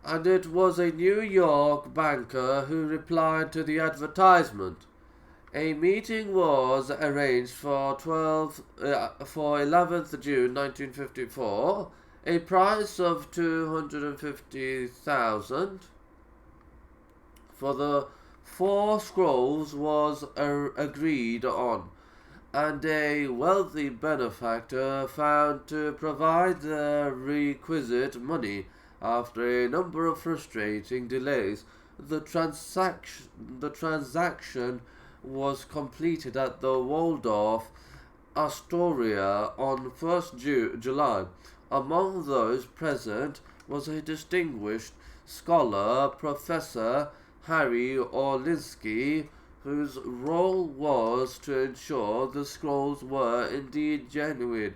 and it was a New York banker who replied to the advertisement. A meeting was arranged for 11th June 1954. A price of 250,000 for the four scrolls was agreed on, and a wealthy benefactor found to provide the requisite money. After a number of frustrating delays, the transaction was completed at the Waldorf Astoria on 1st July. Among those present was a distinguished scholar, Professor Harry Orlinsky, whose role was to ensure the scrolls were indeed genuine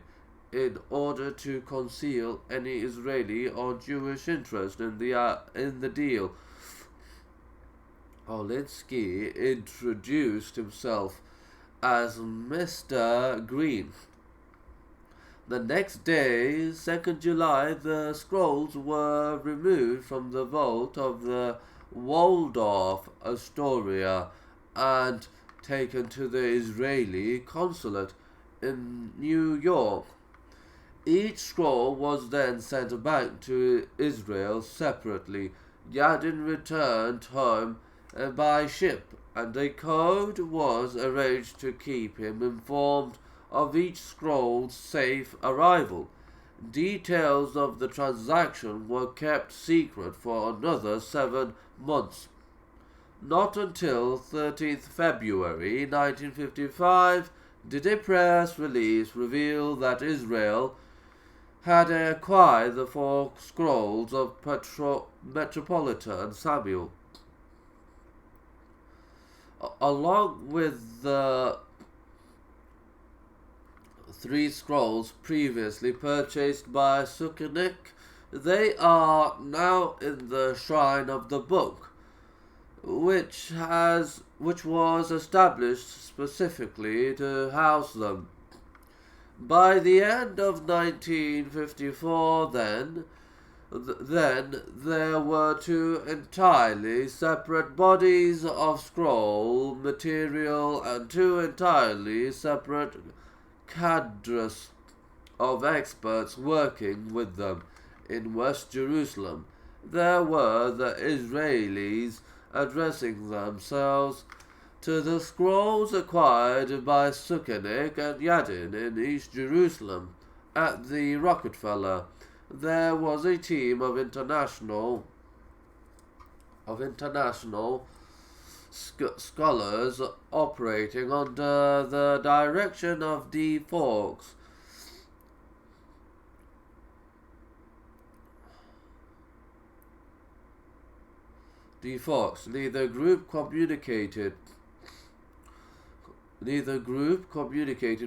in order to conceal any Israeli or Jewish interest in the deal. Orlinsky introduced himself as Mr. Green. The next day, 2nd July, the scrolls were removed from the vault of the Waldorf Astoria and taken to the Israeli consulate in New York. Each scroll was then sent back to Israel separately. Yadin returned home by ship, and a code was arranged to keep him informed of each scroll's safe arrival. Details of the transaction were kept secret for another 7 months. Not until 13th February 1955 did a press release reveal that Israel had acquired the four scrolls of Metropolitan Samuel. Along with the 3 scrolls previously purchased by Sukenik, they are now in the Shrine of the Book, which was established specifically to house them. By the end of 1954, then there were 2 entirely separate bodies of scroll material and 2 entirely separate cadres of experts working with them. In West Jerusalem, there were the Israelis addressing themselves to the scrolls acquired by Sukenik and Yadin in East Jerusalem. At the Rockefeller, there was a team of international scholars operating under the direction of D. Fawkes. Neither group communicated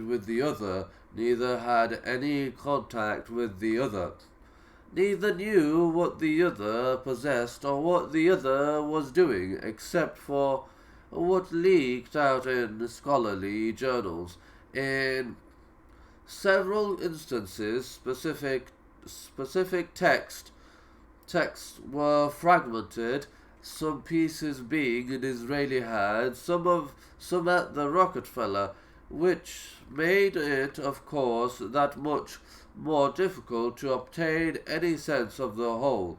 with the other, neither had any contact with the other. Neither knew what the other possessed or what the other was doing, except for what leaked out in scholarly journals. In several instances, specific texts were fragmented, some pieces being in Israeli hands, some at the Rockefeller, which made it, of course, that much more difficult to obtain any sense of the whole.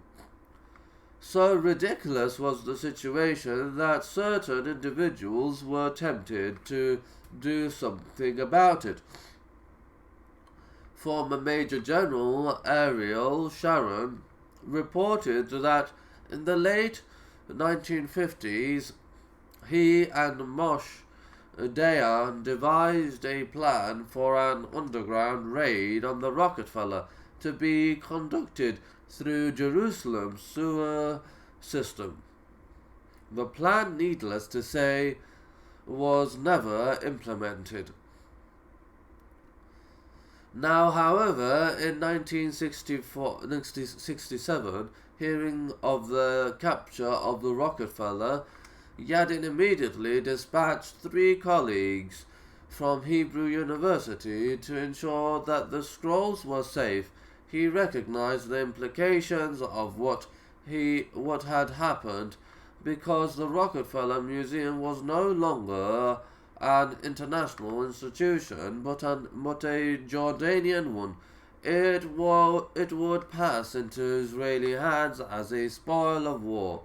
So ridiculous was the situation that certain individuals were tempted to do something about it. Former Major General Ariel Sharon reported that in the late 1950s he and Moshe Dayan devised a plan for an underground raid on the Rockefeller to be conducted through Jerusalem's sewer system. The plan, needless to say, was never implemented. Now, however, in 1967, hearing of the capture of the Rockefeller, Yadin immediately dispatched 3 colleagues from Hebrew University to ensure that the scrolls were safe. He recognized the implications of what what had happened, because the Rockefeller Museum was no longer an international institution, but a Jordanian one. It would pass into Israeli hands as a spoil of war.